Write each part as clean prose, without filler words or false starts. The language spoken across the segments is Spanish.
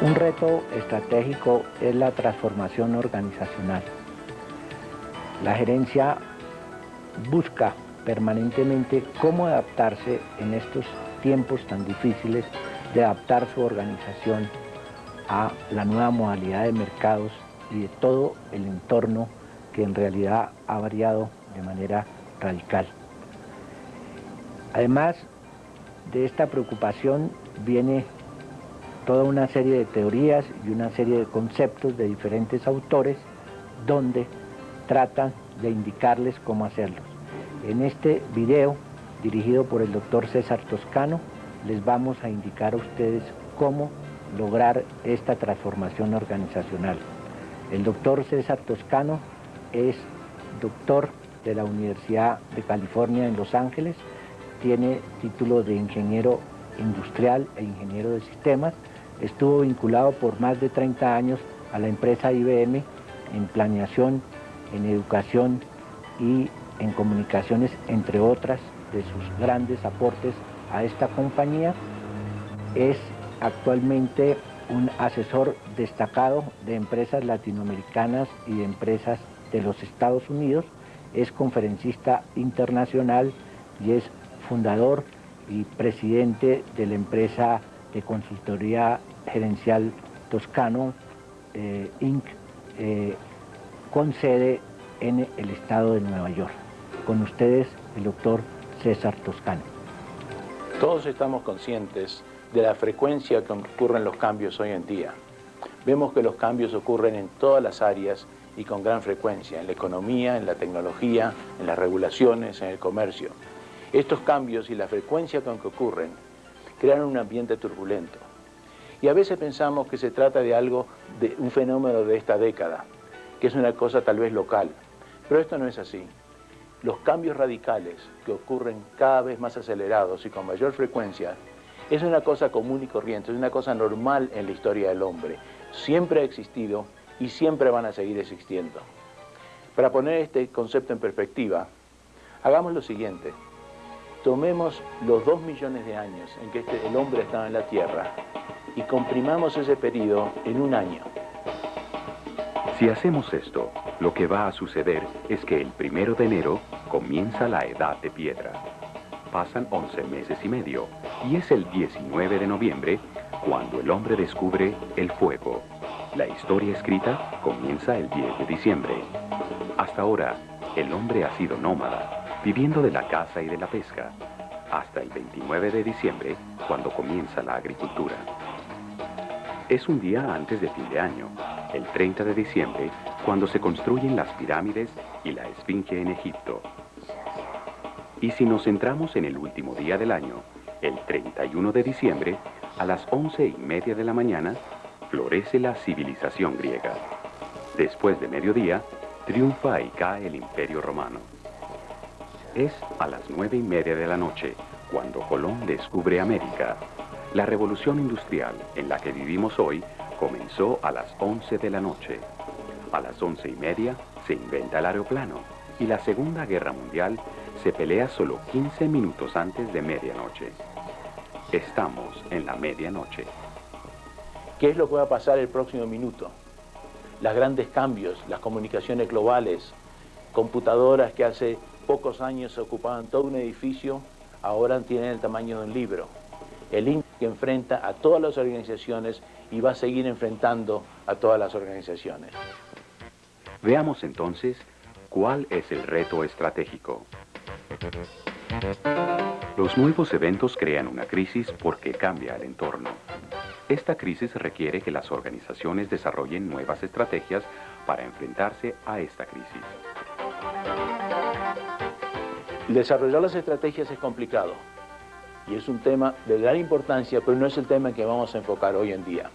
Un reto estratégico es la transformación organizacional. La gerencia busca permanentemente cómo adaptarse en estos tiempos tan difíciles, de adaptar su organización a la nueva modalidad de mercados y de todo el entorno que en realidad ha variado de manera radical. Además de esta preocupación viene toda una serie de teorías y una serie de conceptos de diferentes autores donde tratan de indicarles cómo hacerlos. En este video, dirigido por el doctor César Toscano, les vamos a indicar a ustedes cómo lograr esta transformación organizacional. El doctor César Toscano es doctor de la Universidad de California en Los Ángeles, tiene título de ingeniero industrial e ingeniero de sistemas, estuvo vinculado por más de 30 años a la empresa IBM en planeación, en educación y en comunicaciones, entre otras de sus grandes aportes a esta compañía. Es actualmente un asesor destacado de empresas latinoamericanas y de empresas de los Estados Unidos, es conferencista internacional y es fundador y presidente de la empresa de consultoría gerencial Toscano Inc., con sede en el estado de Nueva York. Con ustedes, el doctor César Toscano. Todos estamos conscientes de la frecuencia con que ocurren los cambios hoy en día. Vemos que los cambios ocurren en todas las áreas y con gran frecuencia, en la economía, en la tecnología, en las regulaciones, en el comercio. Estos cambios y la frecuencia con que ocurren crean un ambiente turbulento. Y a veces pensamos que se trata de algo, de un fenómeno de esta década, que es una cosa tal vez local. Pero esto no es así. Los cambios radicales que ocurren cada vez más acelerados y con mayor frecuencia es una cosa común y corriente, es una cosa normal en la historia del hombre. Siempre ha existido y siempre van a seguir existiendo. Para poner este concepto en perspectiva, hagamos lo siguiente. Tomemos los 2 millones de años en que el hombre estaba en la Tierra y comprimamos ese periodo en un año. Si hacemos esto, lo que va a suceder es que el 1 de enero comienza la Edad de Piedra. Pasan 11 meses y medio y es el 19 de noviembre cuando el hombre descubre el fuego. La historia escrita comienza el 10 de diciembre. Hasta ahora, el hombre ha sido nómada, viviendo de la caza y de la pesca, hasta el 29 de diciembre, cuando comienza la agricultura. Es un día antes de fin de año, el 30 de diciembre, cuando se construyen las pirámides y la Esfinge en Egipto. Y si nos centramos en el último día del año, el 31 de diciembre, a las 11:30 de la mañana, florece la civilización griega. Después de mediodía, triunfa y cae el Imperio Romano. Es a las 9:30 de la noche, cuando Colón descubre América. La revolución industrial en la que vivimos hoy comenzó a las 11 de la noche. A las 11:30 se inventa el aeroplano y la Segunda Guerra Mundial se pelea solo 15 minutos antes de medianoche. Estamos en la medianoche. ¿Qué es lo que va a pasar el próximo minuto? Los grandes cambios, las comunicaciones globales, computadoras que hace pocos años ocupaban todo un edificio, ahora tienen el tamaño de un libro. El Internet que enfrenta a todas las organizaciones y va a seguir enfrentando a todas las organizaciones. Veamos entonces cuál es el reto estratégico. Los nuevos eventos crean una crisis porque cambia el entorno. Esta crisis requiere que las organizaciones desarrollen nuevas estrategias para enfrentarse a esta crisis. Desarrollar las estrategias es complicado y es un tema de gran importancia, pero no es el tema en que vamos a enfocar hoy en día.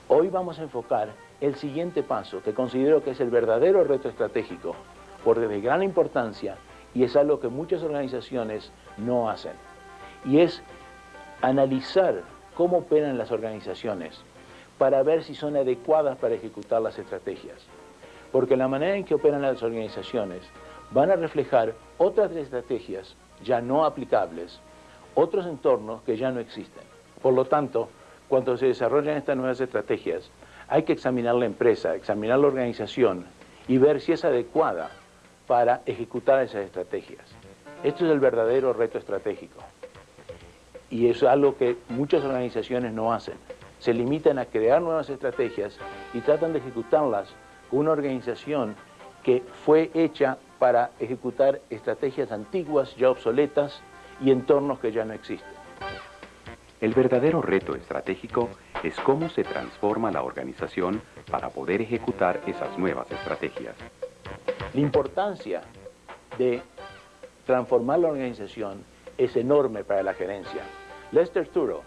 Hoy vamos a enfocar el siguiente paso, que considero que es el verdadero reto estratégico, porque es de gran importancia y es algo que muchas organizaciones no hacen. Y es analizar cómo operan las organizaciones para ver si son adecuadas para ejecutar las estrategias. Porque la manera en que operan las organizaciones van a reflejar otras estrategias ya no aplicables, otros entornos que ya no existen. Por lo tanto, cuando se desarrollan estas nuevas estrategias, hay que examinar la empresa, examinar la organización y ver si es adecuada para ejecutar esas estrategias. Esto es el verdadero reto estratégico. Y es algo que muchas organizaciones no hacen. Se limitan a crear nuevas estrategias y tratan de ejecutarlas con una organización que fue hecha para ejecutar estrategias antiguas, ya obsoletas, y entornos que ya no existen. El verdadero reto estratégico es cómo se transforma la organización para poder ejecutar esas nuevas estrategias. La importancia de transformar la organización es enorme para la gerencia. Lester Thurow,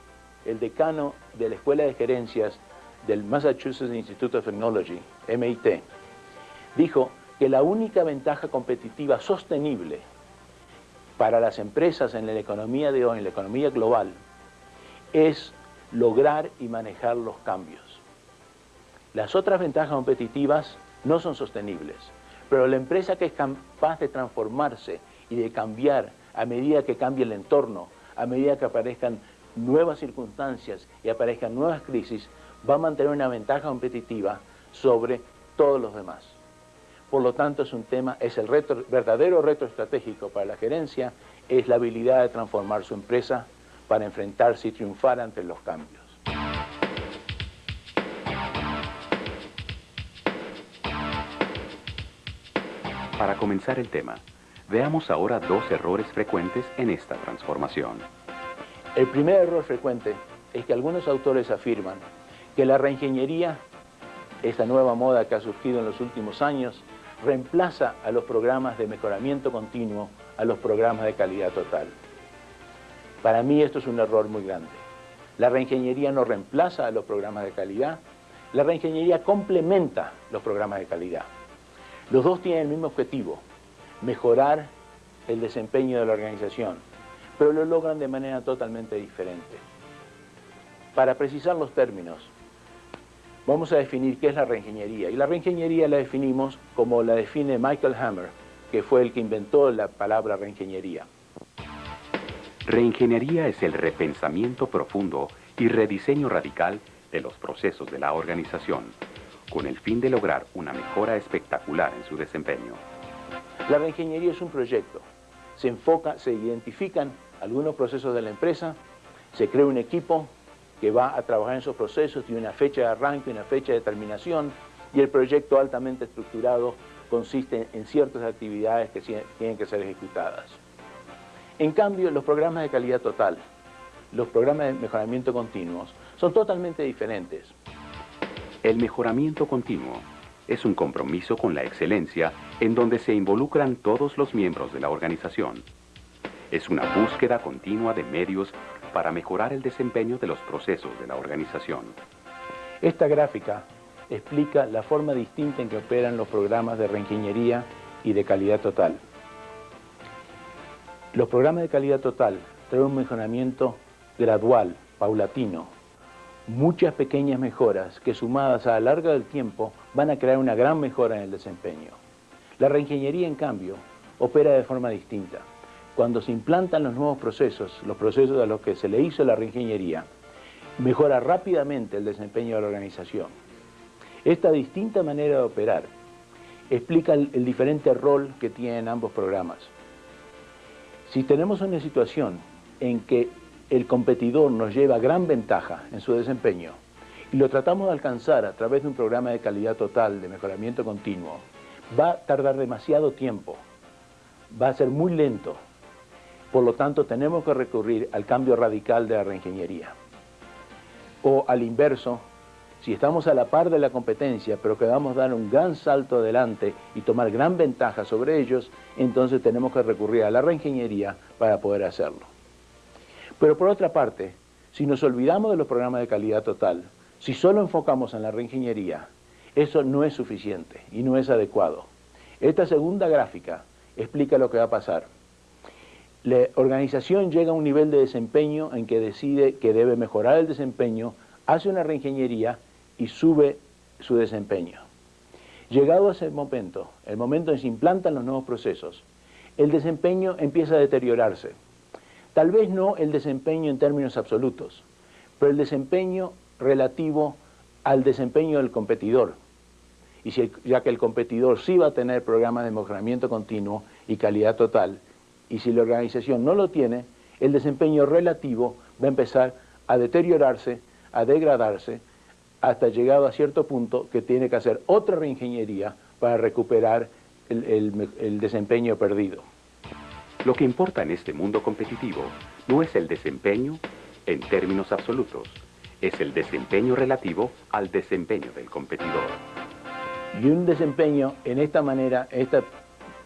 el decano de la Escuela de Gerencias del Massachusetts Institute of Technology, MIT, dijo que la única ventaja competitiva sostenible para las empresas en la economía de hoy, en la economía global, es lograr y manejar los cambios. Las otras ventajas competitivas no son sostenibles, pero la empresa que es capaz de transformarse y de cambiar a medida que cambie el entorno, a medida que aparezcan nuevas circunstancias y aparezcan nuevas crisis, va a mantener una ventaja competitiva sobre todos los demás. Por lo tanto, es un tema, es el verdadero reto estratégico para la gerencia, es la habilidad de transformar su empresa para enfrentarse y triunfar ante los cambios. Para comenzar el tema, veamos ahora dos errores frecuentes en esta transformación. El primer error frecuente es que algunos autores afirman que la reingeniería, esta nueva moda que ha surgido en los últimos años, reemplaza a los programas de mejoramiento continuo, a los programas de calidad total. Para mí esto es un error muy grande. La reingeniería no reemplaza a los programas de calidad, la reingeniería complementa los programas de calidad. Los dos tienen el mismo objetivo, mejorar el desempeño de la organización, pero lo logran de manera totalmente diferente. Para precisar los términos, vamos a definir qué es la reingeniería. Y la reingeniería la definimos como la define Michael Hammer, que fue el que inventó la palabra reingeniería. Reingeniería es el repensamiento profundo y rediseño radical de los procesos de la organización, con el fin de lograr una mejora espectacular en su desempeño. La reingeniería es un proyecto. Se enfoca, se identifican algunos procesos de la empresa, se crea un equipo que va a trabajar en esos procesos, tiene una fecha de arranque, una fecha de terminación, y el proyecto altamente estructurado consiste en ciertas actividades que tienen que ser ejecutadas. En cambio, los programas de calidad total, los programas de mejoramiento continuos, son totalmente diferentes. El mejoramiento continuo es un compromiso con la excelencia en donde se involucran todos los miembros de la organización. Es una búsqueda continua de medios para mejorar el desempeño de los procesos de la organización. Esta gráfica explica la forma distinta en que operan los programas de reingeniería y de calidad total. Los programas de calidad total traen un mejoramiento gradual, paulatino, muchas pequeñas mejoras que sumadas a lo largo del tiempo van a crear una gran mejora en el desempeño. La reingeniería, en cambio, opera de forma distinta. Cuando se implantan los nuevos procesos a los que se le hizo la reingeniería, mejora rápidamente el desempeño de la organización. Esta distinta manera de operar explica el diferente rol que tienen ambos programas. Si tenemos una situación en que el competidor nos lleva gran ventaja en su desempeño y lo tratamos de alcanzar a través de un programa de calidad total, de mejoramiento continuo, va a tardar demasiado tiempo, va a ser muy lento. Por lo tanto, tenemos que recurrir al cambio radical de la reingeniería. O al inverso, si estamos a la par de la competencia, pero queremos dar un gran salto adelante y tomar gran ventaja sobre ellos, entonces tenemos que recurrir a la reingeniería para poder hacerlo. Pero por otra parte, si nos olvidamos de los programas de calidad total, si solo enfocamos en la reingeniería, eso no es suficiente y no es adecuado. Esta segunda gráfica explica lo que va a pasar. La organización llega a un nivel de desempeño en que decide que debe mejorar el desempeño, hace una reingeniería y sube su desempeño. Llegado a ese momento, el momento en que se implantan los nuevos procesos, el desempeño empieza a deteriorarse. Tal vez no el desempeño en términos absolutos, pero el desempeño relativo al desempeño del competidor. Y ya que el competidor sí va a tener programas de mejoramiento continuo y calidad total, y si la organización no lo tiene, el desempeño relativo va a empezar a deteriorarse, a degradarse, hasta llegado a cierto punto que tiene que hacer otra reingeniería para recuperar el desempeño perdido. Lo que importa en este mundo competitivo no es el desempeño en términos absolutos, es el desempeño relativo al desempeño del competidor. Y un desempeño en esta manera,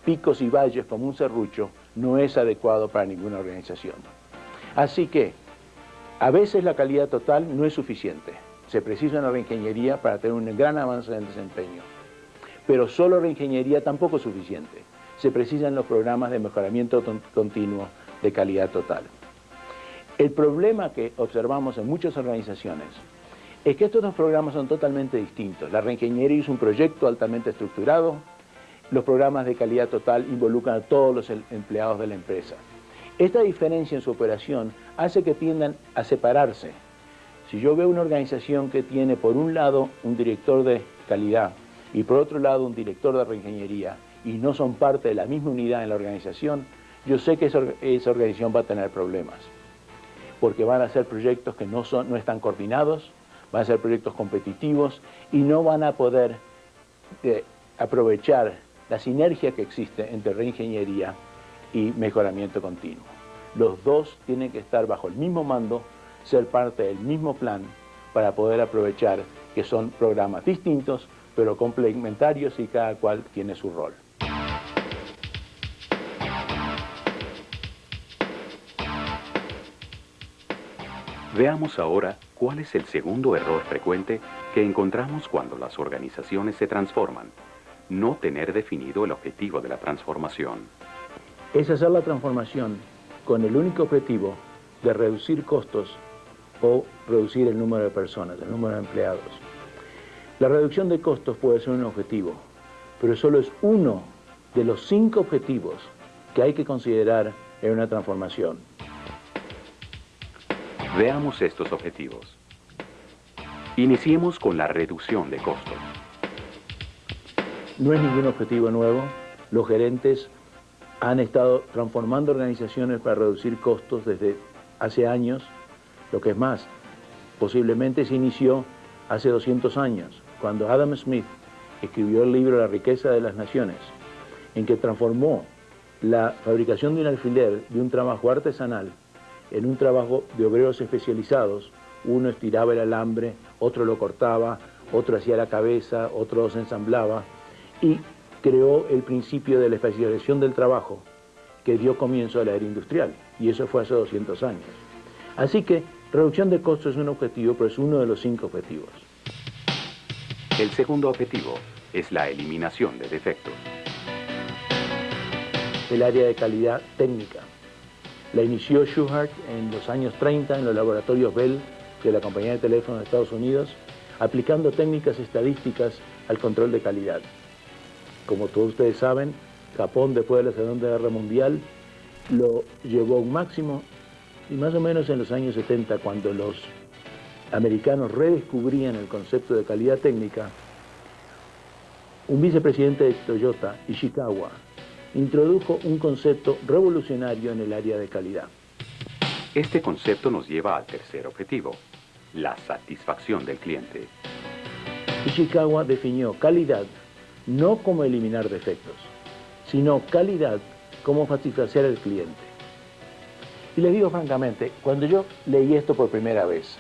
picos y valles como un serrucho, no es adecuado para ninguna organización. Así que, a veces la calidad total no es suficiente. Se precisa una reingeniería para tener un gran avance en el desempeño. Pero solo reingeniería tampoco es suficiente. Se precisan los programas de mejoramiento continuo de calidad total. El problema que observamos en muchas organizaciones es que estos dos programas son totalmente distintos. La reingeniería es un proyecto altamente estructurado. Los programas de calidad total involucran a todos los empleados de la empresa. Esta diferencia en su operación hace que tiendan a separarse. Si yo veo una organización que tiene por un lado un director de calidad y por otro lado un director de reingeniería y no son parte de la misma unidad en la organización, yo sé que esa organización va a tener problemas. Porque van a ser proyectos que no están coordinados, van a ser proyectos competitivos y no van a poder aprovechar la sinergia que existe entre reingeniería y mejoramiento continuo. Los dos tienen que estar bajo el mismo mando, ser parte del mismo plan para poder aprovechar que son programas distintos pero complementarios y cada cual tiene su rol. Veamos ahora cuál es el segundo error frecuente que encontramos cuando las organizaciones se transforman: no tener definido el objetivo de la transformación. Es hacer la transformación con el único objetivo de reducir costos o reducir el número de personas, el número de empleados. La reducción de costos puede ser un objetivo, pero solo es uno de los 5 objetivos que hay que considerar en una transformación. Veamos estos objetivos. Iniciemos con la reducción de costos. No es ningún objetivo nuevo. Los gerentes han estado transformando organizaciones para reducir costos desde hace años. Lo que es más, posiblemente se inició hace 200 años, cuando Adam Smith escribió el libro La riqueza de las naciones, en que transformó la fabricación de un alfiler de un trabajo artesanal en un trabajo de obreros especializados. Uno estiraba el alambre, otro lo cortaba, otro hacía la cabeza, otro los ensamblaba, y creó el principio de la especialización del trabajo que dio comienzo a la era industrial, y eso fue hace 200 años. Así que reducción de costos es un objetivo, pero es uno de los 5 objetivos. El segundo objetivo es la eliminación de defectos. El área de calidad técnica la inició Schuhart en los años 30 en los laboratorios Bell de la compañía de teléfonos de Estados Unidos, aplicando técnicas estadísticas al control de calidad. Como todos ustedes saben, Japón, después de la Segunda Guerra Mundial, lo llevó a un máximo, y más o menos en los años 70, cuando los americanos redescubrían el concepto de calidad técnica, un vicepresidente de Toyota, Ishikawa, introdujo un concepto revolucionario en el área de calidad. Este concepto nos lleva al tercer objetivo, la satisfacción del cliente. Ishikawa definió calidad no como eliminar defectos, sino calidad como satisfacer al cliente. Y les digo francamente, cuando yo leí esto por primera vez,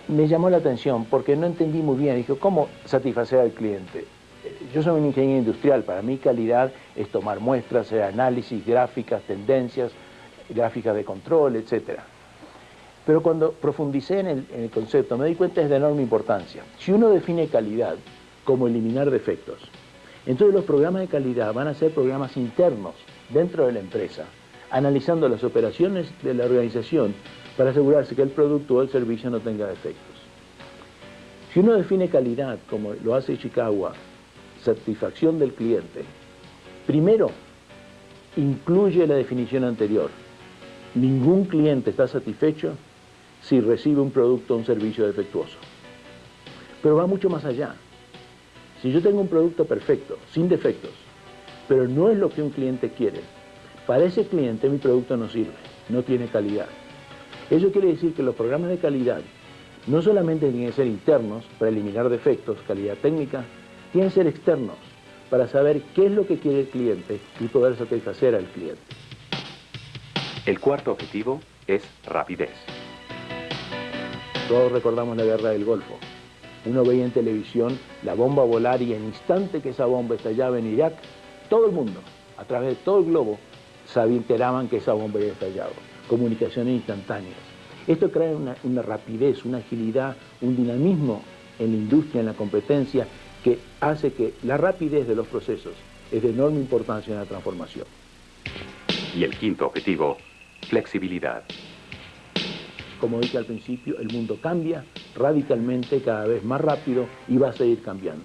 me llamó la atención porque no entendí muy bien. Dije, ¿cómo satisfacer al cliente? Yo soy un ingeniero industrial, para mí calidad es tomar muestras, hacer análisis, gráficas, tendencias, gráficas de control, etc. Pero cuando profundicé en el concepto me di cuenta es de enorme importancia. Si uno define calidad como eliminar defectos, entonces los programas de calidad van a ser programas internos dentro de la empresa, analizando las operaciones de la organización para asegurarse que el producto o el servicio no tenga defectos. Si uno define calidad como lo hace Ishikawa, satisfacción del cliente, primero incluye la definición anterior. Ningún cliente está satisfecho si recibe un producto o un servicio defectuoso. Pero va mucho más allá. Si yo tengo un producto perfecto, sin defectos, pero no es lo que un cliente quiere, para ese cliente mi producto no sirve, no tiene calidad. Eso quiere decir que los programas de calidad no solamente tienen que ser internos para eliminar defectos, calidad técnica, tienen que ser externos para saber qué es lo que quiere el cliente y poder satisfacer al cliente. El cuarto objetivo es rapidez. Todos recordamos la guerra del Golfo. Uno veía en televisión la bomba volar y en el instante que esa bomba estallaba en Irak, todo el mundo, a través de todo el globo, se enteraban que esa bomba había estallado. Comunicaciones instantáneas. Esto crea una rapidez, una agilidad, un dinamismo en la industria, en la competencia, que hace que la rapidez de los procesos es de enorme importancia en la transformación. Y el quinto objetivo, flexibilidad. Como dije al principio, el mundo cambia radicalmente, cada vez más rápido y va a seguir cambiando.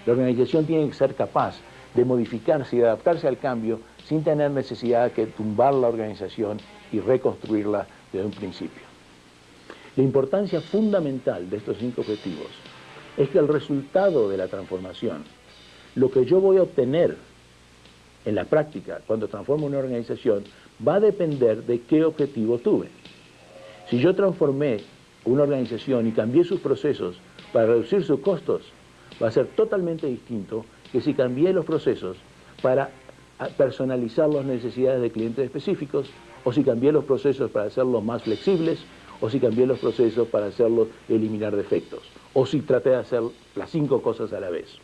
La organización tiene que ser capaz de modificarse y de adaptarse al cambio sin tener necesidad de tumbar la organización y reconstruirla desde un principio. La importancia fundamental de estos 5 objetivos es que el resultado de la transformación, lo que yo voy a obtener en la práctica cuando transformo una organización, va a depender de qué objetivo tuve. Si yo transformé una organización y cambié sus procesos para reducir sus costos, va a ser totalmente distinto que si cambié los procesos para personalizar las necesidades de clientes específicos, o si cambié los procesos para hacerlos más flexibles, o si cambié los procesos para hacerlos eliminar defectos, o si traté de hacer las 5 cosas a la vez.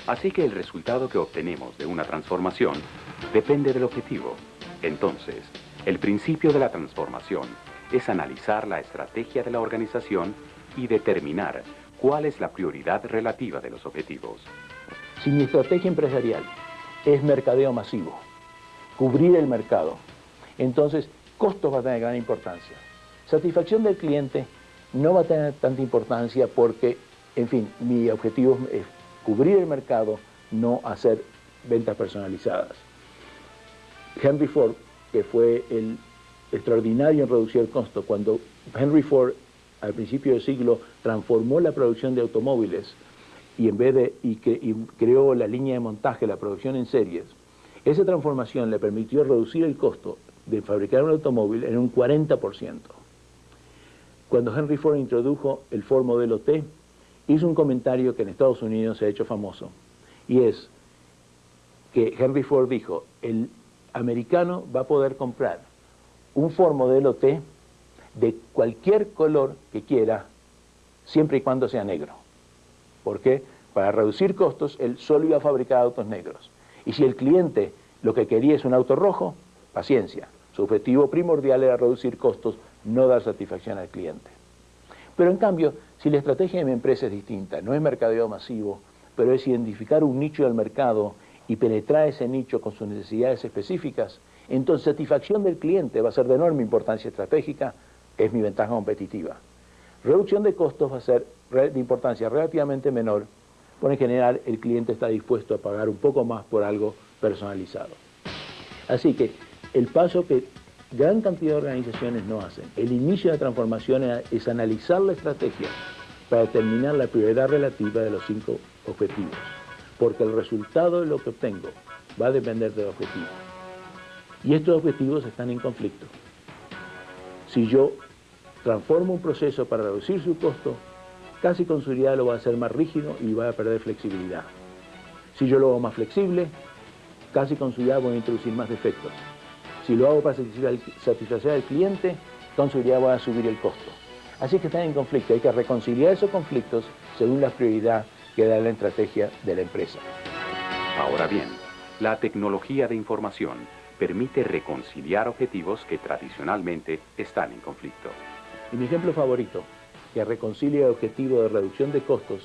Así que el resultado que obtenemos de una transformación depende del objetivo. Entonces, el principio de la transformación es analizar la estrategia de la organización y determinar cuál es la prioridad relativa de los objetivos. Si mi estrategia empresarial es mercadeo masivo, cubrir el mercado, entonces costos va a tener gran importancia. Satisfacción del cliente no va a tener tanta importancia porque, en fin, mi objetivo es cubrir el mercado, no hacer ventas personalizadas. Henry Ford, que fue el extraordinario en reducir el costo, cuando Henry Ford al principio del siglo transformó la producción de automóviles y creó la línea de montaje, la producción en series, esa transformación le permitió reducir el costo de fabricar un automóvil en un 40%. Cuando Henry Ford introdujo el Ford Modelo T, hizo un comentario que en Estados Unidos se ha hecho famoso, y es que Henry Ford dijo, el americano va a poder comprar un Ford Modelo T de cualquier color que quiera, siempre y cuando sea negro. ¿Por qué? Para reducir costos, él solo iba a fabricar autos negros. Y si el cliente lo que quería es un auto rojo, paciencia. Su objetivo primordial era reducir costos, no dar satisfacción al cliente. Pero en cambio, si la estrategia de mi empresa es distinta, no es mercadeo masivo, pero es identificar un nicho del mercado y penetrar ese nicho con sus necesidades específicas, entonces satisfacción del cliente va a ser de enorme importancia estratégica, es mi ventaja competitiva. Reducción de costos va a ser de importancia relativamente menor, porque en general el cliente está dispuesto a pagar un poco más por algo personalizado. Así que el paso que gran cantidad de organizaciones no hacen, el inicio de la transformación es analizar la estrategia para determinar la prioridad relativa de los 5 objetivos, porque el resultado de lo que obtengo va a depender del objetivo. Y estos objetivos están en conflicto. Si yo transformo un proceso para reducir su costo, casi con seguridad lo va a hacer más rígido y va a perder flexibilidad. Si yo lo hago más flexible, casi con seguridad voy a introducir más defectos. Si lo hago para satisfacer al cliente, con seguridad voy a subir el costo. Así que están en conflicto. Hay que reconciliar esos conflictos según la prioridad que da la estrategia de la empresa. Ahora bien, la tecnología de información permite reconciliar objetivos que tradicionalmente están en conflicto. Y mi ejemplo favorito, que reconcilia el objetivo de reducción de costos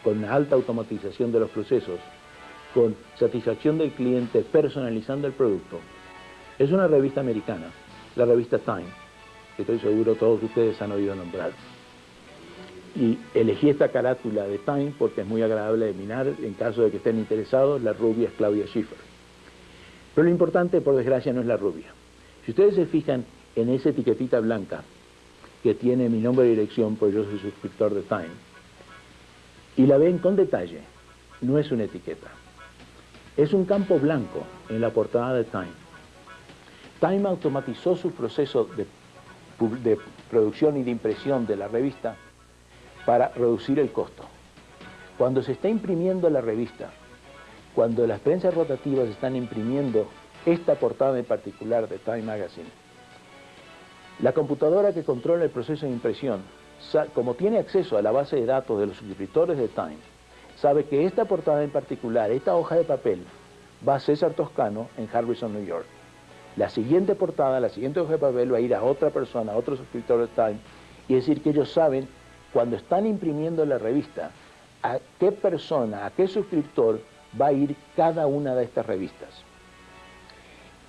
con una alta automatización de los procesos, con satisfacción del cliente personalizando el producto, es una revista americana, la revista Time, que estoy seguro todos ustedes han oído nombrar. Y elegí esta carátula de Time porque es muy agradable de mirar, en caso de que estén interesados, la rubia es Claudia Schiffer. Pero lo importante, por desgracia, no es la rubia. Si ustedes se fijan en esa etiquetita blanca, que tiene mi nombre y dirección, pues yo soy suscriptor de Time, y la ven con detalle, no es una etiqueta. Es un campo blanco en la portada de Time. Time automatizó su proceso de producción y de impresión de la revista para reducir el costo. Cuando se está imprimiendo la revista, cuando las prensas rotativas están imprimiendo esta portada en particular de Time Magazine, la computadora que controla el proceso de impresión, como tiene acceso a la base de datos de los suscriptores de Time, sabe que esta portada en particular, esta hoja de papel, va a César Toscano en Harrison, New York. La siguiente portada, la siguiente hoja de papel va a ir a otra persona, a otro suscriptor de Time, y es decir que ellos saben, cuando están imprimiendo la revista, a qué persona, a qué suscriptor va a ir cada una de estas revistas.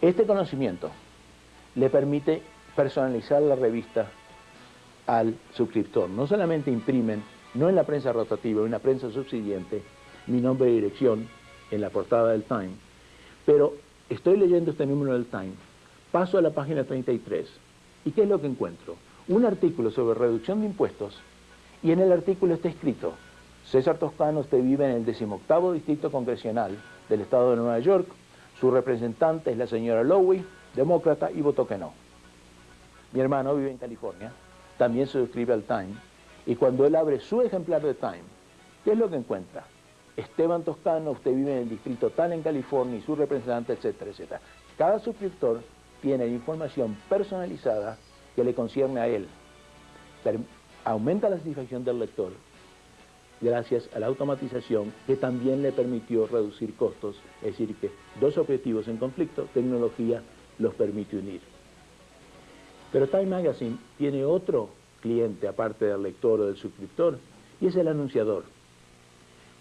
Este conocimiento le permite personalizar la revista al suscriptor. No solamente imprimen, no en la prensa rotativa, en la prensa subsiguiente, mi nombre y dirección en la portada del Time, pero estoy leyendo este número del Time, paso a la página 33, ¿y qué es lo que encuentro? Un artículo sobre reducción de impuestos, y en el artículo está escrito: César Toscano, usted vive en el 18º Distrito Congresional del Estado de Nueva York, su representante es la señora Lowy, demócrata, y votó que no. Mi hermano vive en California, también se suscribe al Time, y cuando él abre su ejemplar de Time, ¿qué es lo que encuentra? Esteban Toscano, usted vive en el distrito tal en California, y su representante, etcétera, etcétera. Cada suscriptor tiene información personalizada que le concierne a él. Aumenta la satisfacción del lector gracias a la automatización que también le permitió reducir costos, es decir que dos objetivos en conflicto, tecnología los permite unir. Pero Time Magazine tiene otro cliente aparte del lector o del suscriptor, y es el anunciador.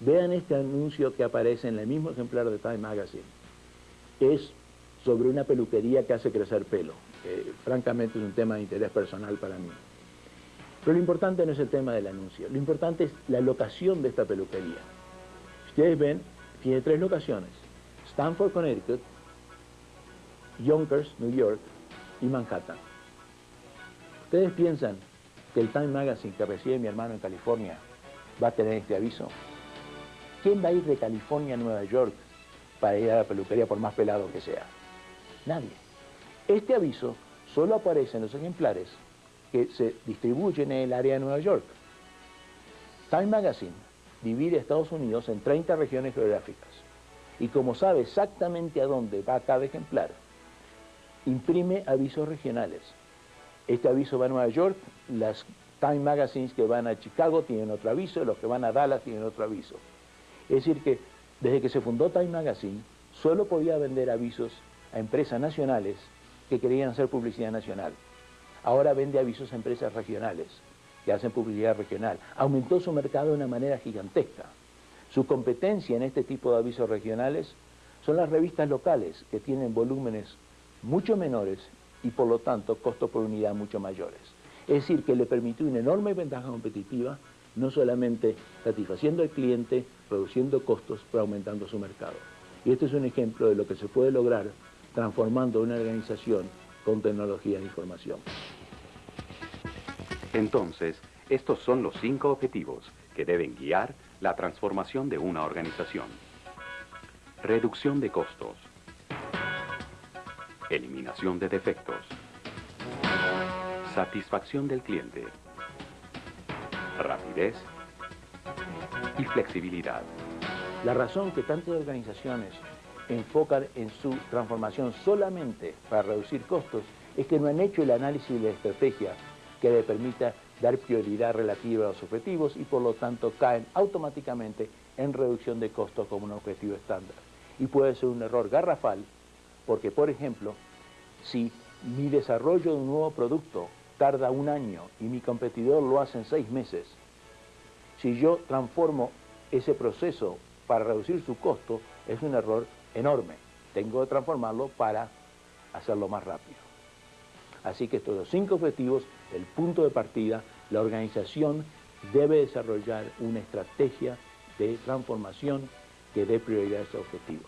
Vean este anuncio que aparece en el mismo ejemplar de Time Magazine. Es sobre una peluquería que hace crecer pelo. Francamente es un tema de interés personal para mí. Pero lo importante no es el tema del anuncio, lo importante es la locación de esta peluquería. Ustedes ven, tiene 3 locaciones: Stamford, Connecticut, Yonkers, New York, y Manhattan. ¿Ustedes piensan que el Time Magazine que recibe mi hermano en California va a tener este aviso? ¿Quién va a ir de California a Nueva York para ir a la peluquería por más pelado que sea? Nadie. Este aviso solo aparece en los ejemplares que se distribuyen en el área de Nueva York. Time Magazine divide a Estados Unidos en 30 regiones geográficas, y como sabe exactamente a dónde va cada ejemplar, imprime avisos regionales. Este aviso va a Nueva York, las Time Magazines que van a Chicago tienen otro aviso, los que van a Dallas tienen otro aviso. Es decir que desde que se fundó Time Magazine, solo podía vender avisos a empresas nacionales que querían hacer publicidad nacional. Ahora vende avisos a empresas regionales que hacen publicidad regional. Aumentó su mercado de una manera gigantesca. Su competencia en este tipo de avisos regionales son las revistas locales, que tienen volúmenes mucho menores y por lo tanto costos por unidad mucho mayores. Es decir, que le permitió una enorme ventaja competitiva, no solamente satisfaciendo al cliente, reduciendo costos, pero aumentando su mercado. Y este es un ejemplo de lo que se puede lograr transformando una organización con tecnología de información. Entonces, estos son los 5 objetivos que deben guiar la transformación de una organización. Reducción de costos. Eliminación de defectos. Satisfacción del cliente. Rapidez y flexibilidad. La razón que tantas organizaciones enfocan en su transformación solamente para reducir costos es que no han hecho el análisis de la estrategia que le permita dar prioridad relativa a los objetivos y por lo tanto caen automáticamente en reducción de costos como un objetivo estándar. Y puede ser un error garrafal porque, por ejemplo, si mi desarrollo de un nuevo producto tarda 1 año y mi competidor lo hace en 6 meses, si yo transformo ese proceso para reducir su costo, es un error enorme. Tengo que transformarlo para hacerlo más rápido. Así que estos son los 5 objetivos, el punto de partida. La organización debe desarrollar una estrategia de transformación que dé prioridad a estos objetivos.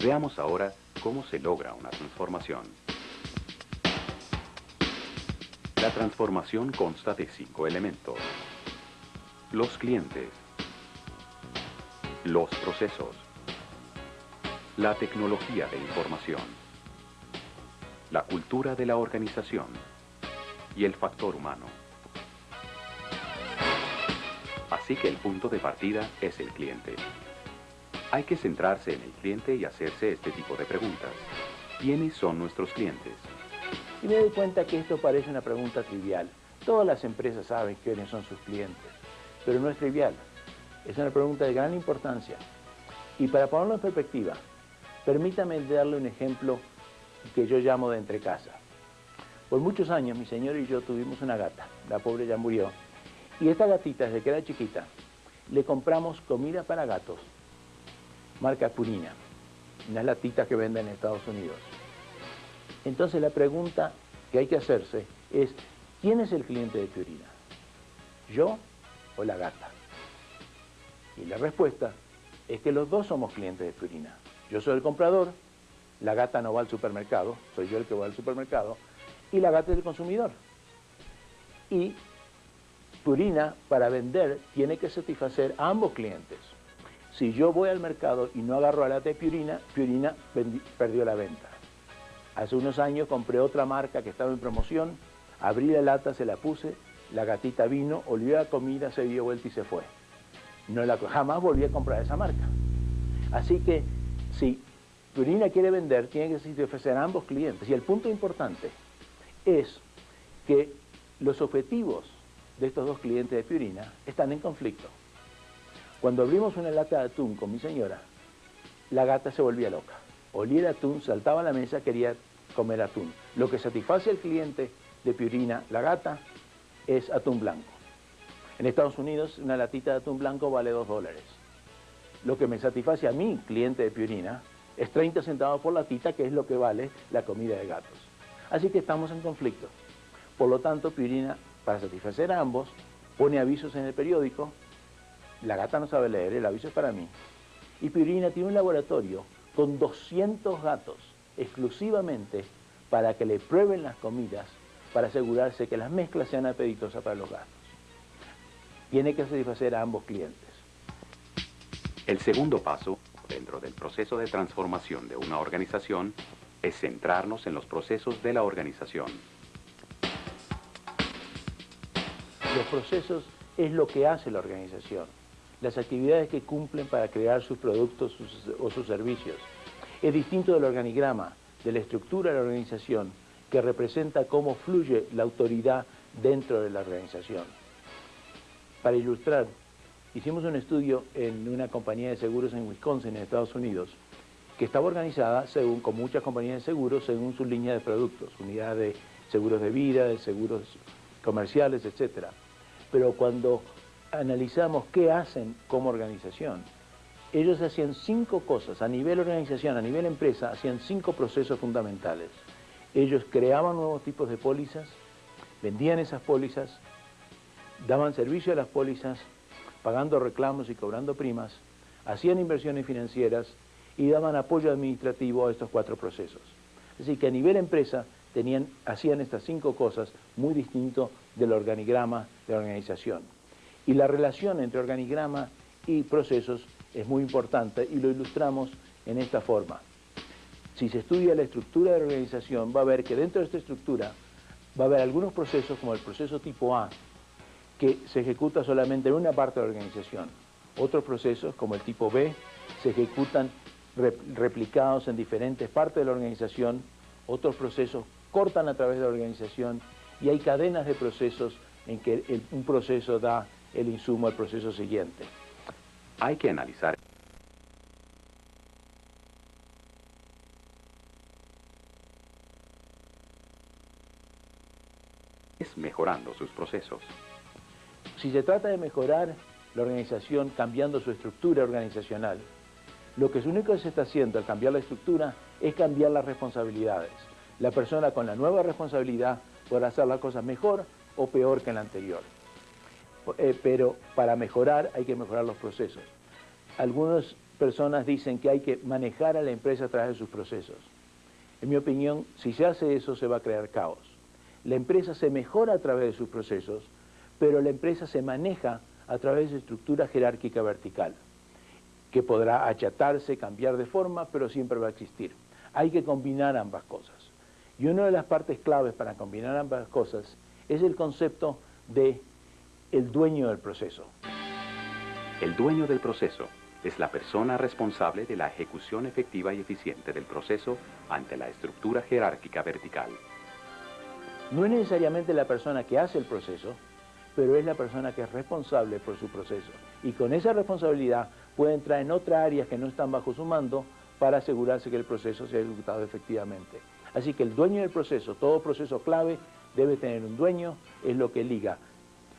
Veamos ahora cómo se logra una transformación. La transformación consta de 5 elementos: los clientes, los procesos, la tecnología de información, la cultura de la organización y el factor humano. Así que el punto de partida es el cliente. Hay que centrarse en el cliente y hacerse este tipo de preguntas. ¿Quiénes son nuestros clientes? Y me doy cuenta que esto parece una pregunta trivial. Todas las empresas saben quiénes son sus clientes, pero no es trivial. Es una pregunta de gran importancia. Y para ponerlo en perspectiva, permítame darle un ejemplo que yo llamo de entre casa. Por muchos años mi señora y yo tuvimos una gata, la pobre ya murió, y esta gatita desde que era chiquita le compramos comida para gatos, marca Purina, unas latitas que venden en Estados Unidos. Entonces la pregunta que hay que hacerse es, ¿quién es el cliente de Purina? ¿Yo o la gata? Y la respuesta es que los dos somos clientes de Purina. Yo soy el comprador, la gata no va al supermercado, soy yo el que va al supermercado, y la gata es el consumidor. Y Purina, para vender, tiene que satisfacer a ambos clientes. Si yo voy al mercado y no agarro la lata de Purina, Purina perdió la venta. Hace unos años compré otra marca que estaba en promoción, abrí la lata, se la puse, la gatita vino, olió la comida, se dio vuelta y se fue. Jamás volví a comprar esa marca. Así que, si Purina quiere vender, tiene que satisfacer a ambos clientes. Y el punto importante es que los objetivos de estos dos clientes de Purina están en conflicto. Cuando abrimos una lata de atún con mi señora, la gata se volvía loca. Olía el atún, saltaba a la mesa, quería comer atún. Lo que satisface al cliente de Purina, la gata, es atún blanco. En Estados Unidos, una latita de atún blanco vale $2. Lo que me satisface a mi cliente de Purina es 30 centavos por latita, que es lo que vale la comida de gatos. Así que estamos en conflicto. Por lo tanto, Purina, para satisfacer a ambos, pone avisos en el periódico. La gata no sabe leer, el aviso es para mí. Y Purina tiene un laboratorio con 200 gatos exclusivamente para que le prueben las comidas, para asegurarse que las mezclas sean apetitosas para los gatos. Tiene que satisfacer a ambos clientes. El segundo paso, dentro del proceso de transformación de una organización, es centrarnos en los procesos de la organización. Los procesos es lo que hace la organización, las actividades que cumplen para crear sus productos o sus servicios. Es distinto del organigrama, de la estructura de la organización, que representa cómo fluye la autoridad dentro de la organización. Para ilustrar, hicimos un estudio en una compañía de seguros en Wisconsin, en Estados Unidos, que estaba organizada, con muchas compañías de seguros, según su línea de productos, unidad de seguros de vida, de seguros comerciales, etc. Pero cuando analizamos qué hacen como organización, ellos hacían 5 cosas, a nivel organización, a nivel empresa, hacían 5 procesos fundamentales. Ellos creaban nuevos tipos de pólizas, vendían esas pólizas, daban servicio a las pólizas, pagando reclamos y cobrando primas, hacían inversiones financieras y daban apoyo administrativo a estos 4 procesos. Así que a nivel empresa hacían estas 5 cosas muy distinto del organigrama de la organización. Y la relación entre organigrama y procesos es muy importante y lo ilustramos en esta forma. Si se estudia la estructura de la organización, va a ver que dentro de esta estructura va a haber algunos procesos, como el proceso tipo A, que se ejecuta solamente en una parte de la organización. Otros procesos, como el tipo B, se ejecutan replicados en diferentes partes de la organización. Otros procesos cortan a través de la organización y hay cadenas de procesos en que un proceso da el insumo al proceso siguiente. Hay que analizar mejorando sus procesos. Si se trata de mejorar la organización cambiando su estructura organizacional, lo único que se está haciendo al cambiar la estructura es cambiar las responsabilidades. La persona con la nueva responsabilidad podrá hacer las cosas mejor o peor que en la anterior. Pero para mejorar hay que mejorar los procesos. Algunos personas dicen que hay que manejar a la empresa a través de sus procesos. En mi opinión, si se hace eso, se va a crear caos. La empresa se mejora a través de sus procesos, pero la empresa se maneja a través de estructura jerárquica vertical, que podrá achatarse, cambiar de forma, pero siempre va a existir. Hay que combinar ambas cosas. Y una de las partes claves para combinar ambas cosas es el concepto de el dueño del proceso. El dueño del proceso es la persona responsable de la ejecución efectiva y eficiente del proceso ante la estructura jerárquica vertical. No es necesariamente la persona que hace el proceso, pero es la persona que es responsable por su proceso. Y con esa responsabilidad puede entrar en otras áreas que no están bajo su mando para asegurarse que el proceso sea ejecutado efectivamente. Así que el dueño del proceso, todo proceso clave, debe tener un dueño, es lo que liga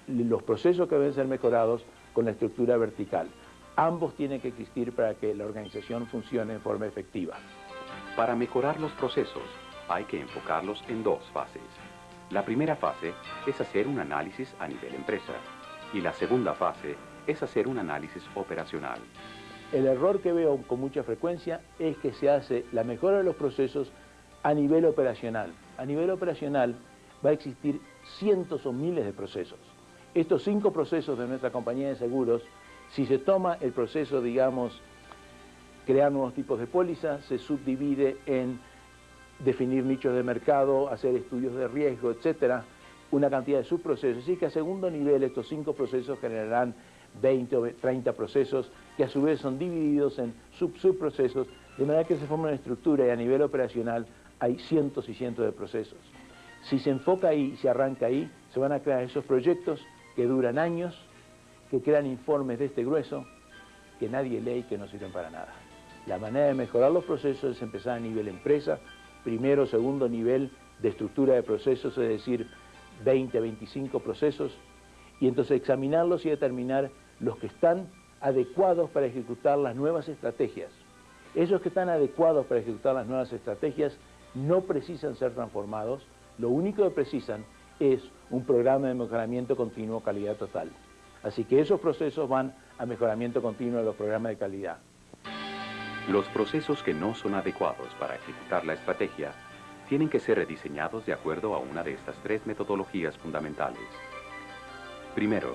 los procesos que deben ser mejorados con la estructura vertical. Ambos tienen que existir para que la organización funcione de forma efectiva. Para mejorar los procesos, hay que enfocarlos en dos fases. La primera fase es hacer un análisis a nivel empresa y la segunda fase es hacer un análisis operacional. El error que veo con mucha frecuencia es que se hace la mejora de los procesos a nivel operacional. A nivel operacional va a existir cientos o miles de procesos. Estos 5 procesos de nuestra compañía de seguros, si se toma el proceso, digamos, crear nuevos tipos de pólizas, se subdivide en definir nichos de mercado, hacer estudios de riesgo, etcétera, una cantidad de subprocesos. Así que a segundo nivel estos 5 procesos generarán 20 o 30 procesos que a su vez son divididos en subprocesos, de manera que se forma una estructura y a nivel operacional hay cientos y cientos de procesos. Si se enfoca ahí, se arranca ahí, se van a crear esos proyectos que duran años, que crean informes de este grueso, que nadie lee y que no sirven para nada. La manera de mejorar los procesos es empezar a nivel empresa, primero o segundo nivel de estructura de procesos, es decir, 20, 25 procesos, y entonces examinarlos y determinar los que están adecuados para ejecutar las nuevas estrategias. Esos que están adecuados para ejecutar las nuevas estrategias no precisan ser transformados, lo único que precisan es un programa de mejoramiento continuo, calidad total. Así que esos procesos van a mejoramiento continuo de los programas de calidad. Los procesos que no son adecuados para ejecutar la estrategia tienen que ser rediseñados de acuerdo a una de estas 3 metodologías fundamentales. Primero,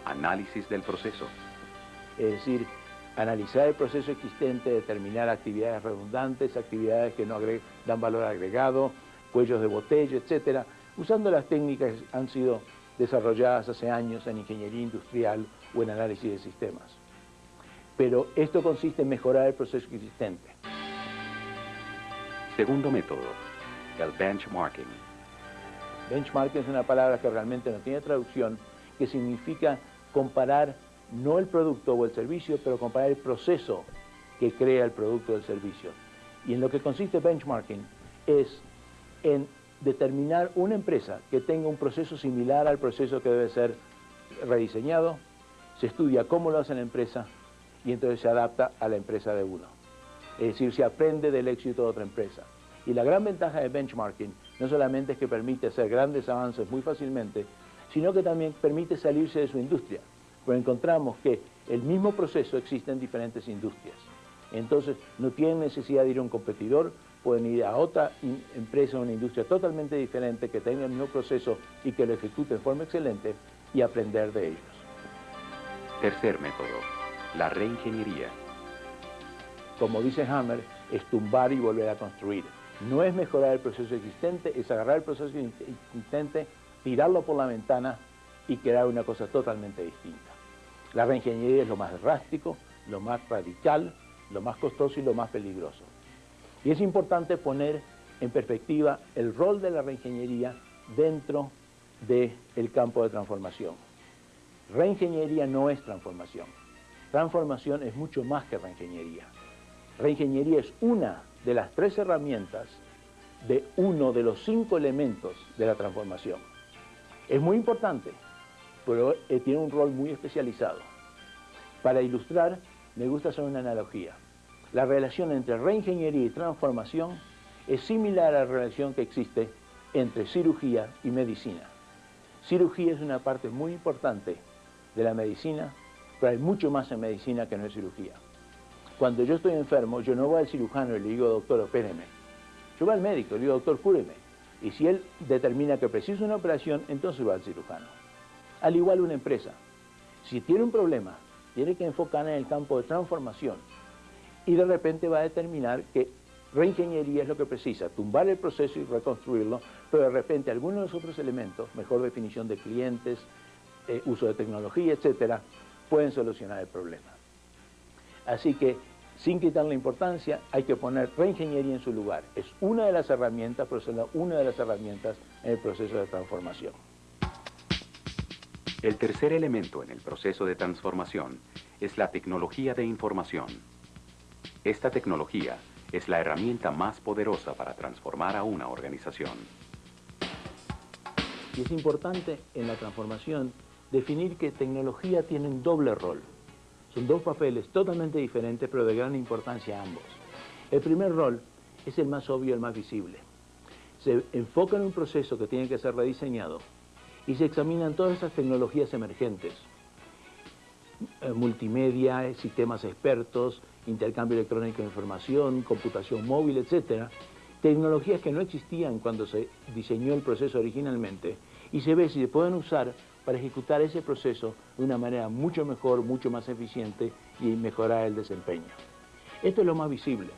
análisis del proceso. Es decir, analizar el proceso existente, determinar actividades redundantes, actividades que no dan valor agregado, cuellos de botella, etcétera, usando las técnicas que han sido desarrolladas hace años en ingeniería industrial o en análisis de sistemas. Pero esto consiste en mejorar el proceso existente. Segundo método, el benchmarking. Benchmarking es una palabra que realmente no tiene traducción, que significa comparar no el producto o el servicio, pero comparar el proceso que crea el producto o el servicio. Y en lo que consiste benchmarking es en determinar una empresa que tenga un proceso similar al proceso que debe ser rediseñado, se estudia cómo lo hace la empresa y entonces se adapta a la empresa de uno. Es decir, se aprende del éxito de otra empresa. Y la gran ventaja de benchmarking no solamente es que permite hacer grandes avances muy fácilmente, sino que también permite salirse de su industria. Pero encontramos que el mismo proceso existe en diferentes industrias. Entonces, no tienen necesidad de ir a un competidor, pueden ir a otra empresa o una industria totalmente diferente que tenga el mismo proceso y que lo ejecute de forma excelente y aprender de ellos. Tercer método, la reingeniería. Como dice Hammer, es tumbar y volver a construir. No es mejorar el proceso existente, es agarrar el proceso existente, tirarlo por la ventana y crear una cosa totalmente distinta. La reingeniería es lo más drástico, lo más radical, lo más costoso y lo más peligroso. Y es importante poner en perspectiva el rol de la reingeniería dentro del campo de transformación. Reingeniería no es transformación. Transformación es mucho más que reingeniería. Reingeniería es una de las 3 herramientas de uno de los 5 elementos de la transformación. Es muy importante, pero tiene un rol muy especializado. Para ilustrar, me gusta hacer una analogía. La relación entre reingeniería y transformación es similar a la relación que existe entre cirugía y medicina. Cirugía es una parte muy importante de la medicina, pero hay mucho más en medicina que no es cirugía. Cuando yo estoy enfermo, yo no voy al cirujano y le digo, doctor, opéreme. Yo voy al médico y le digo, doctor, cúreme. Y si él determina que preciso una operación, entonces va al cirujano. Al igual una empresa. Si tiene un problema, tiene que enfocar en el campo de transformación. Y de repente va a determinar que reingeniería es lo que precisa, tumbar el proceso y reconstruirlo, pero de repente algunos de los otros elementos, mejor definición de clientes, uso de tecnología, etcétera, pueden solucionar el problema. Así que, sin quitar la importancia, hay que poner reingeniería en su lugar. Es una de las herramientas, pero es una de las herramientas en el proceso de transformación. El tercer elemento en el proceso de transformación es la tecnología de información. Esta tecnología es la herramienta más poderosa para transformar a una organización. Y es importante en la transformación definir que tecnología tiene un doble rol. Son dos papeles totalmente diferentes, pero de gran importancia ambos. El primer rol es el más obvio, el más visible. Se enfoca en un proceso que tiene que ser rediseñado y se examinan todas esas tecnologías emergentes, multimedia, sistemas expertos, intercambio electrónico de información, computación móvil, etcétera, tecnologías que no existían cuando se diseñó el proceso originalmente y se ve si se pueden usar para ejecutar ese proceso de una manera mucho mejor, mucho más eficiente y mejorar el desempeño. Esto es lo más visible.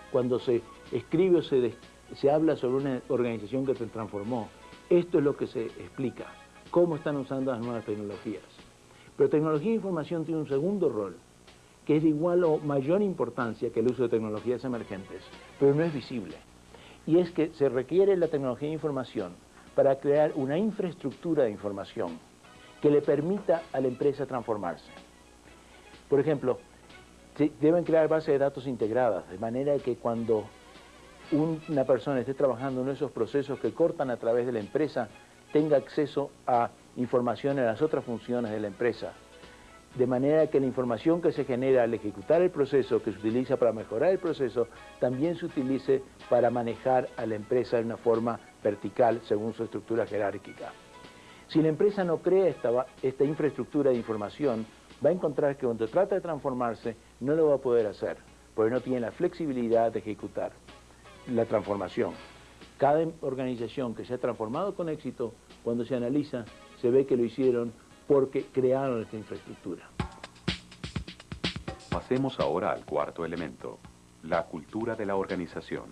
Cuando se escribe o se habla sobre una organización que se transformó, esto es lo que se explica, cómo están usando las nuevas tecnologías. Pero tecnología e información tiene un segundo rol, que es de igual o mayor importancia que el uso de tecnologías emergentes, pero no es visible. Y es que se requiere la tecnología e información para crear una infraestructura de información que le permita a la empresa transformarse. Por ejemplo, deben crear bases de datos integradas, de manera que cuando una persona esté trabajando en esos procesos que cortan a través de la empresa, tenga acceso a información en las otras funciones de la empresa. De manera que la información que se genera al ejecutar el proceso, que se utiliza para mejorar el proceso, también se utilice para manejar a la empresa de una forma vertical según su estructura jerárquica. Si la empresa no crea esta infraestructura de información, va a encontrar que cuando trata de transformarse no lo va a poder hacer, porque no tiene la flexibilidad de ejecutar la transformación. Cada organización que se ha transformado con éxito, cuando se analiza, se ve que lo hicieron porque crearon esta infraestructura. Pasemos ahora al cuarto elemento, la cultura de la organización.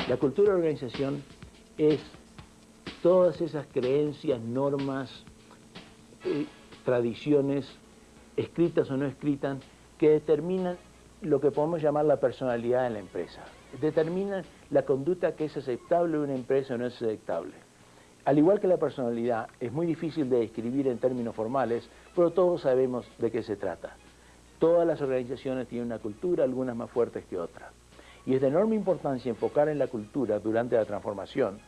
La cultura de organización es todas esas creencias, normas, tradiciones, escritas o no escritas, que determinan lo que podemos llamar la personalidad en la empresa. Determinan la conducta que es aceptable en una empresa o no es aceptable. Al igual que la personalidad, es muy difícil de describir en términos formales, pero todos sabemos de qué se trata. Todas las organizaciones tienen una cultura, algunas más fuertes que otras. Y es de enorme importancia enfocar en la cultura durante la transformación,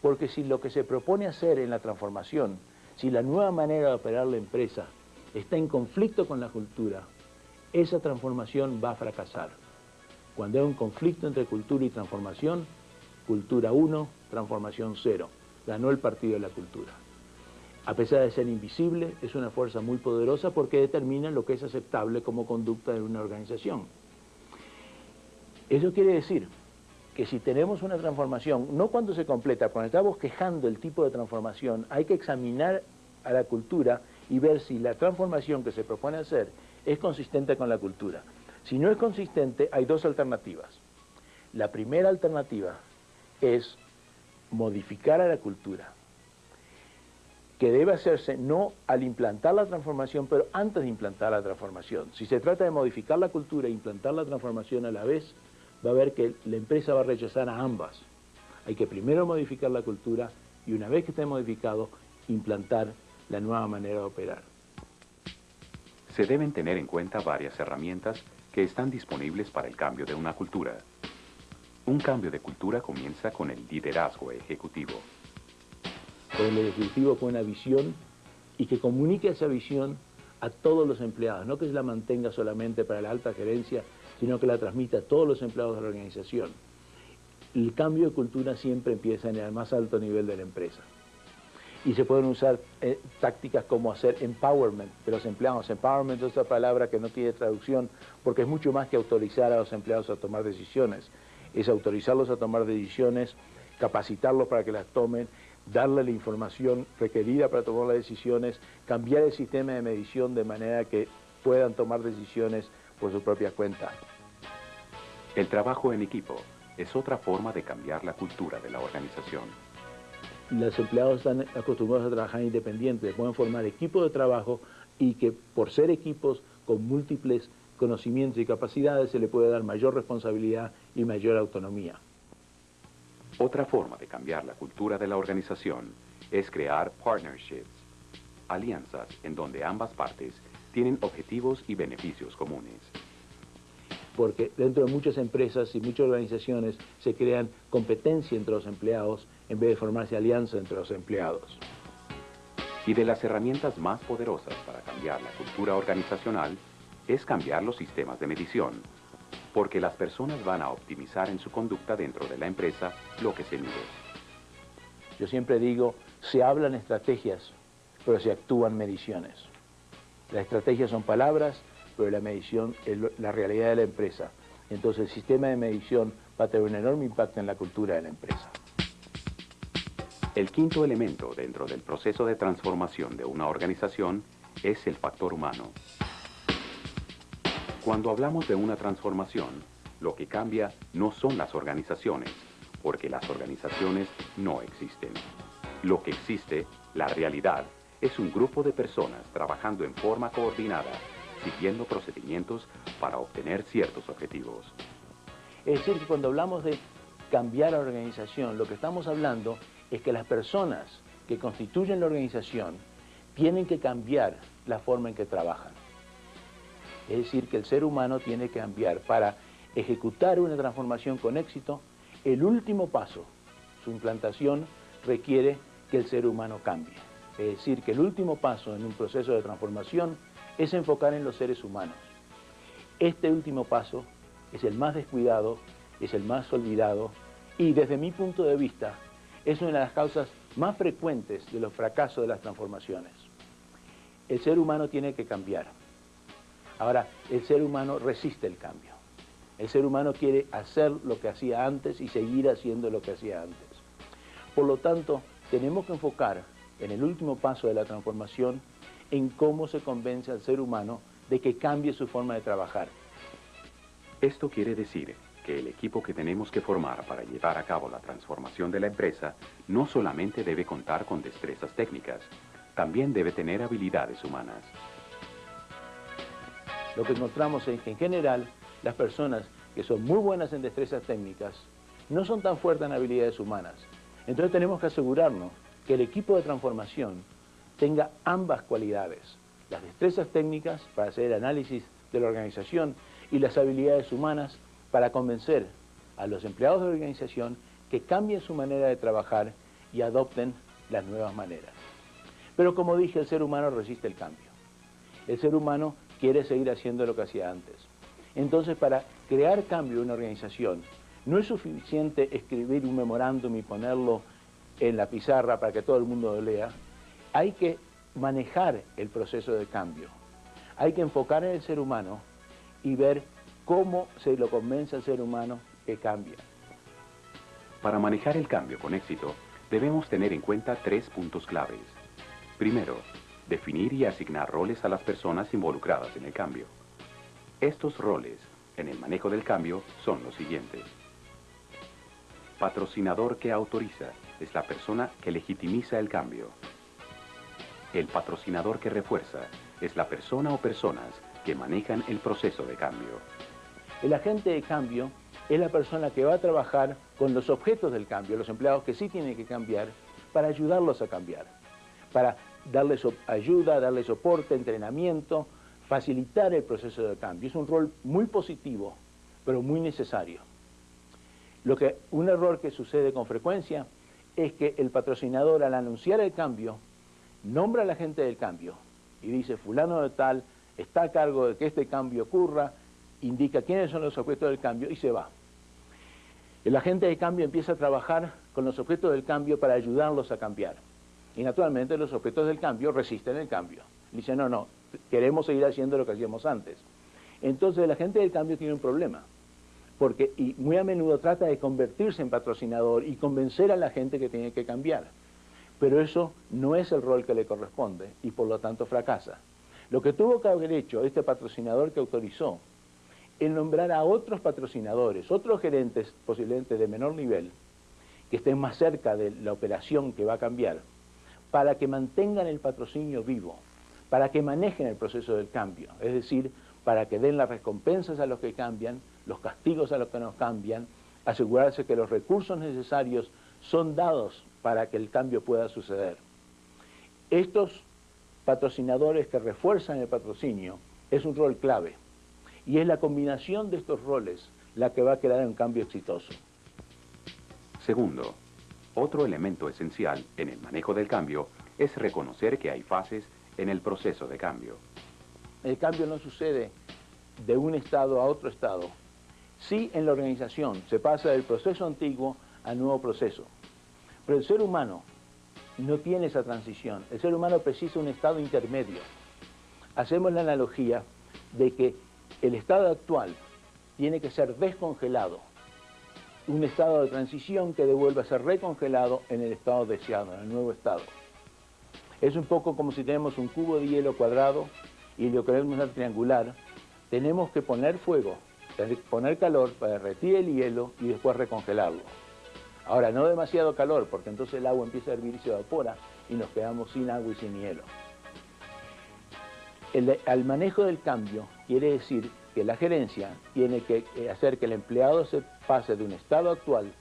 porque si lo que se propone hacer en la transformación, si la nueva manera de operar la empresa está en conflicto con la cultura, esa transformación va a fracasar. Cuando hay un conflicto entre cultura y transformación, cultura 1, transformación 0. Ganó el partido de la cultura. A pesar de ser invisible, es una fuerza muy poderosa porque determina lo que es aceptable como conducta de una organización. Eso quiere decir que si tenemos una transformación, no cuando se completa, cuando estamos quejando el tipo de transformación, hay que examinar a la cultura y ver si la transformación que se propone hacer es consistente con la cultura. Si no es consistente, hay dos alternativas. La primera alternativa es modificar a la cultura, que debe hacerse no al implantar la transformación, pero antes de implantar la transformación. Si se trata de modificar la cultura e implantar la transformación a la vez, va a ver que la empresa va a rechazar a ambas. Hay que primero modificar la cultura y una vez que esté modificado, implantar la nueva manera de operar. Se deben tener en cuenta varias herramientas que están disponibles para el cambio de una cultura. Un cambio de cultura comienza con el liderazgo ejecutivo. Con el ejecutivo con una visión y que comunique esa visión a todos los empleados, no que se la mantenga solamente para la alta gerencia, sino que la transmita a todos los empleados de la organización. El cambio de cultura siempre empieza en el más alto nivel de la empresa. Y se pueden usar tácticas como hacer empowerment de los empleados. Empowerment es otra palabra que no tiene traducción porque es mucho más que autorizar a los empleados a tomar decisiones. Es autorizarlos a tomar decisiones, capacitarlos para que las tomen, darle la información requerida para tomar las decisiones, cambiar el sistema de medición de manera que puedan tomar decisiones por su propia cuenta. El trabajo en equipo es otra forma de cambiar la cultura de la organización. Los empleados están acostumbrados a trabajar independientes, pueden formar equipos de trabajo y que por ser equipos con múltiples conocimientos y capacidades se le puede dar mayor responsabilidad y mayor autonomía. Otra forma de cambiar la cultura de la organización es crear partnerships, alianzas en donde ambas partes tienen objetivos y beneficios comunes. Porque dentro de muchas empresas y muchas organizaciones se crean competencia entre los empleados en vez de formarse alianza entre los empleados. Y de las herramientas más poderosas para cambiar la cultura organizacional es cambiar los sistemas de medición, porque las personas van a optimizar en su conducta dentro de la empresa lo que se mide. Yo siempre digo, se hablan estrategias, pero se actúan mediciones. Las estrategias son palabras, pero la medición es la realidad de la empresa. Entonces el sistema de medición va a tener un enorme impacto en la cultura de la empresa. El quinto elemento dentro del proceso de transformación de una organización es el factor humano. Cuando hablamos de una transformación, lo que cambia no son las organizaciones, porque las organizaciones no existen. Lo que existe, la realidad, es un grupo de personas trabajando en forma coordinada, siguiendo procedimientos para obtener ciertos objetivos. Es decir, que cuando hablamos de cambiar la organización, lo que estamos hablando es que las personas que constituyen la organización tienen que cambiar la forma en que trabajan. Es decir, que el ser humano tiene que cambiar para ejecutar una transformación con éxito. El último paso, su implantación, requiere que el ser humano cambie. Es decir, que el último paso en un proceso de transformación es enfocar en los seres humanos. Este último paso es el más descuidado, es el más olvidado y desde mi punto de vista es una de las causas más frecuentes de los fracasos de las transformaciones. El ser humano tiene que cambiar. Ahora, el ser humano resiste el cambio. El ser humano quiere hacer lo que hacía antes y seguir haciendo lo que hacía antes. Por lo tanto, tenemos que enfocar en el último paso de la transformación en cómo se convence al ser humano de que cambie su forma de trabajar. Esto quiere decir que el equipo que tenemos que formar para llevar a cabo la transformación de la empresa no solamente debe contar con destrezas técnicas, también debe tener habilidades humanas. Lo que encontramos es que en general las personas que son muy buenas en destrezas técnicas no son tan fuertes en habilidades humanas. Entonces tenemos que asegurarnos que el equipo de transformación tenga ambas cualidades, las destrezas técnicas para hacer el análisis de la organización y las habilidades humanas para convencer a los empleados de la organización que cambien su manera de trabajar y adopten las nuevas maneras. Pero como dije, el ser humano resiste el cambio. El ser humano quiere seguir haciendo lo que hacía antes. Entonces, para crear cambio en una organización, no es suficiente escribir un memorándum y ponerlo en la pizarra para que todo el mundo lo lea. Hay que manejar el proceso de cambio. Hay que enfocar en el ser humano y ver cómo se lo convence al ser humano que cambia. Para manejar el cambio con éxito, debemos tener en cuenta 3 puntos claves. Primero, definir y asignar roles a las personas involucradas en el cambio. Estos roles en el manejo del cambio son los siguientes. Patrocinador que autoriza es la persona que legitimiza el cambio. El patrocinador que refuerza es la persona o personas que manejan el proceso de cambio. El agente de cambio es la persona que va a trabajar con los objetos del cambio, los empleados que sí tienen que cambiar, para ayudarlos a cambiar, para darles ayuda, darles soporte, entrenamiento, facilitar el proceso de cambio. Es un rol muy positivo, pero muy necesario. Un error que sucede con frecuencia es que el patrocinador, al anunciar el cambio, nombra al agente del cambio y dice, fulano de tal está a cargo de que este cambio ocurra, indica quiénes son los objetos del cambio y se va. El agente de cambio empieza a trabajar con los objetos del cambio para ayudarlos a cambiar. Y naturalmente los objetos del cambio resisten el cambio. Dicen, no, queremos seguir haciendo lo que hacíamos antes. Entonces la gente del cambio tiene un problema, porque y muy a menudo trata de convertirse en patrocinador y convencer a la gente que tiene que cambiar. Pero eso no es el rol que le corresponde y por lo tanto fracasa. Lo que tuvo que haber hecho este patrocinador que autorizó, el nombrar a otros patrocinadores, otros gerentes posiblemente de menor nivel, que estén más cerca de la operación que va a cambiar, para que mantengan el patrocinio vivo, para que manejen el proceso del cambio, es decir, para que den las recompensas a los que cambian, los castigos a los que no cambian, asegurarse que los recursos necesarios son dados para que el cambio pueda suceder. Estos patrocinadores que refuerzan el patrocinio es un rol clave y es la combinación de estos roles la que va a crear un cambio exitoso. Segundo, otro elemento esencial en el manejo del cambio es reconocer que hay fases en el proceso de cambio. El cambio no sucede de un estado a otro estado. Sí, en la organización se pasa del proceso antiguo al nuevo proceso. Pero el ser humano no tiene esa transición. El ser humano precisa un estado intermedio. Hacemos la analogía de que el estado actual tiene que ser descongelado. Un estado de transición que devuelva a ser recongelado en el estado deseado, en el nuevo estado. Es un poco como si tenemos un cubo de hielo cuadrado y lo queremos hacer triangular. Tenemos que poner fuego, poner calor para derretir el hielo y después recongelarlo. Ahora, no demasiado calor, porque entonces el agua empieza a hervir y se evapora y nos quedamos sin agua y sin hielo. Al manejo del cambio quiere decir que la gerencia tiene que hacer que el empleado se pase de un estado actual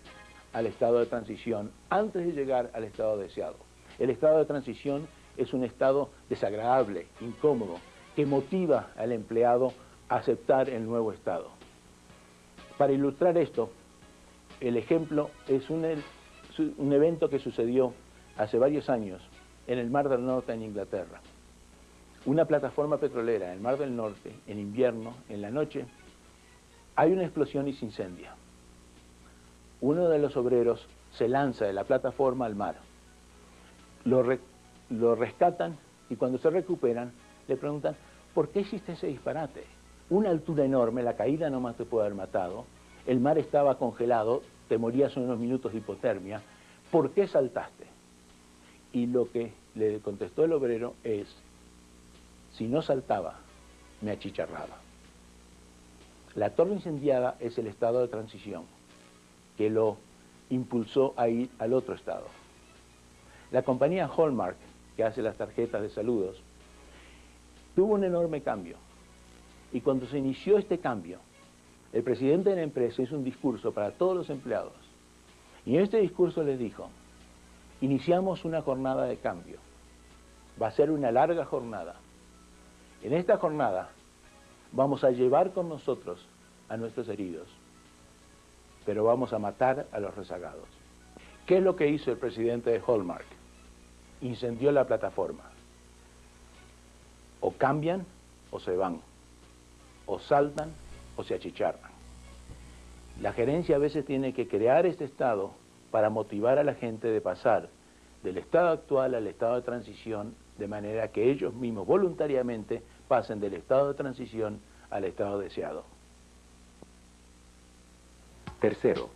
al estado de transición antes de llegar al estado deseado. El estado de transición es un estado desagradable, incómodo, que motiva al empleado a aceptar el nuevo estado. Para ilustrar esto, el ejemplo es un evento que sucedió hace varios años en el Mar del Norte en Inglaterra. Una plataforma petrolera en el Mar del Norte, en invierno, en la noche, hay una explosión y se incendia. Uno de los obreros se lanza de la plataforma al mar. Lo rescatan y cuando se recuperan le preguntan, ¿por qué hiciste ese disparate? Una altura enorme, la caída nomás te puede haber matado, el mar estaba congelado, te morías en unos minutos de hipotermia, ¿por qué saltaste? Y lo que le contestó el obrero es, si no saltaba, me achicharraba. La torre incendiada es el estado de transición que lo impulsó a ir al otro estado. La compañía Hallmark, que hace las tarjetas de saludos, tuvo un enorme cambio. Y cuando se inició este cambio, el presidente de la empresa hizo un discurso para todos los empleados. Y en este discurso les dijo, iniciamos una jornada de cambio. Va a ser una larga jornada. En esta jornada vamos a llevar con nosotros a nuestros heridos, pero vamos a matar a los rezagados. ¿Qué es lo que hizo el presidente de Hallmark? Incendió la plataforma. O cambian o se van, o saltan o se achicharran. La gerencia a veces tiene que crear este estado para motivar a la gente de pasar del estado actual al estado de transición, de manera que ellos mismos voluntariamente pasen del estado de transición al estado deseado. Tercero,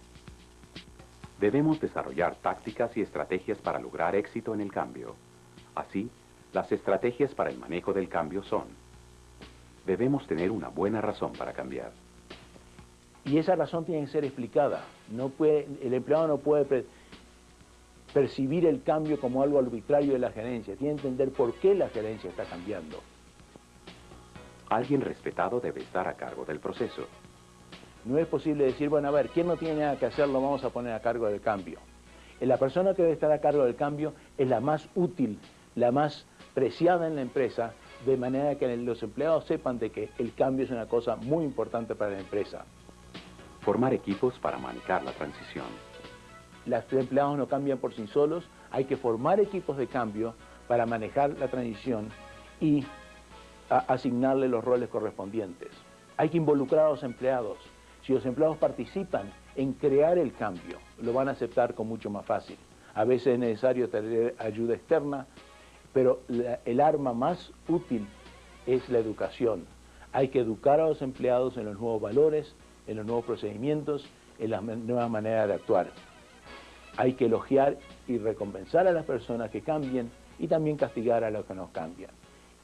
debemos desarrollar tácticas y estrategias para lograr éxito en el cambio. Así, las estrategias para el manejo del cambio son: debemos tener una buena razón para cambiar. Y esa razón tiene que ser explicada. El empleado no puede percibir el cambio como algo arbitrario de la gerencia. Tiene que entender por qué la gerencia está cambiando. Alguien respetado debe estar a cargo del proceso. No es posible decir, bueno, a ver, ¿quién no tiene nada que hacer? Lo vamos a poner a cargo del cambio. La persona que debe estar a cargo del cambio es la más útil, la más preciada en la empresa, de manera que los empleados sepan de que el cambio es una cosa muy importante para la empresa. Formar equipos para manejar la transición. Los empleados no cambian por sí solos, hay que formar equipos de cambio para manejar la transición y asignarle los roles correspondientes. Hay que involucrar a los empleados. Si los empleados participan en crear el cambio, lo van a aceptar con mucho más fácil. a veces es necesario tener ayuda externa, pero el arma más útil es la educación. Hay que educar a los empleados en los nuevos valores, en los nuevos procedimientos, en las nuevas maneras de actuar. Hay que elogiar y recompensar a las personas que cambien y también castigar a los que no cambian.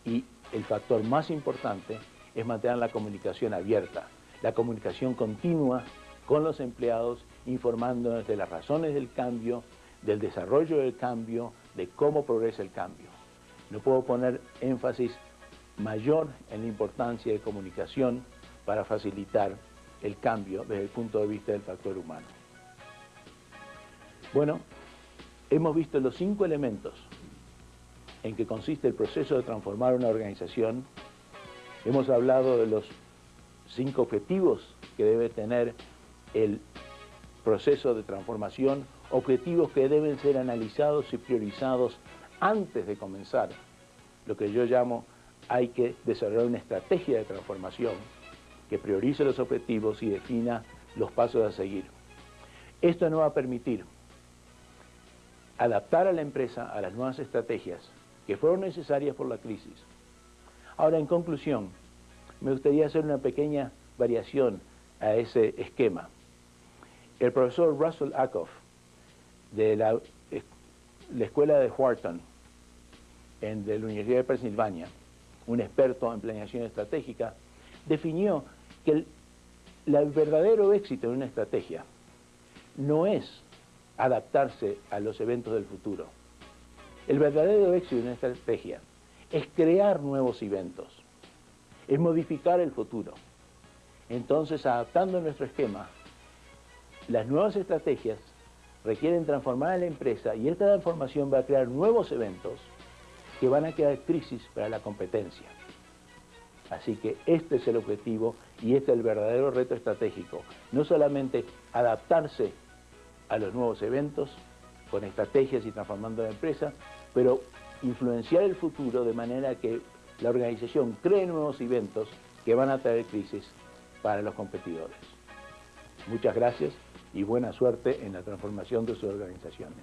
Y el factor más importante es mantener la comunicación abierta, la comunicación continua con los empleados, informándonos de las razones del cambio, del desarrollo del cambio, de cómo progresa el cambio. No puedo poner énfasis mayor en la importancia de comunicación para facilitar el cambio desde el punto de vista del factor humano. Bueno, hemos visto los 5 elementos en que consiste el proceso de transformar una organización. Hemos hablado de los 5 objetivos que debe tener el proceso de transformación, objetivos que deben ser analizados y priorizados antes de comenzar. Lo que yo llamo, hay que desarrollar una estrategia de transformación que priorice los objetivos y defina los pasos a seguir. Esto nos va a permitir adaptar a la empresa a las nuevas estrategias que fueron necesarias por la crisis. Ahora, en conclusión, me gustaría hacer una pequeña variación a ese esquema. El profesor Russell Ackoff, de la escuela de Wharton, de la Universidad de Pensilvania, un experto en planeación estratégica, definió que el verdadero éxito de una estrategia no es adaptarse a los eventos del futuro. El verdadero éxito de una estrategia es crear nuevos eventos, es modificar el futuro. Entonces, adaptando nuestro esquema, las nuevas estrategias requieren transformar a la empresa y esta transformación va a crear nuevos eventos que van a crear crisis para la competencia. Así que este es el objetivo y este es el verdadero reto estratégico. No solamente adaptarse a los nuevos eventos con estrategias y transformando la empresa, pero influenciar el futuro de manera que la organización cree nuevos eventos que van a traer crisis para los competidores. Muchas gracias y buena suerte en la transformación de sus organizaciones.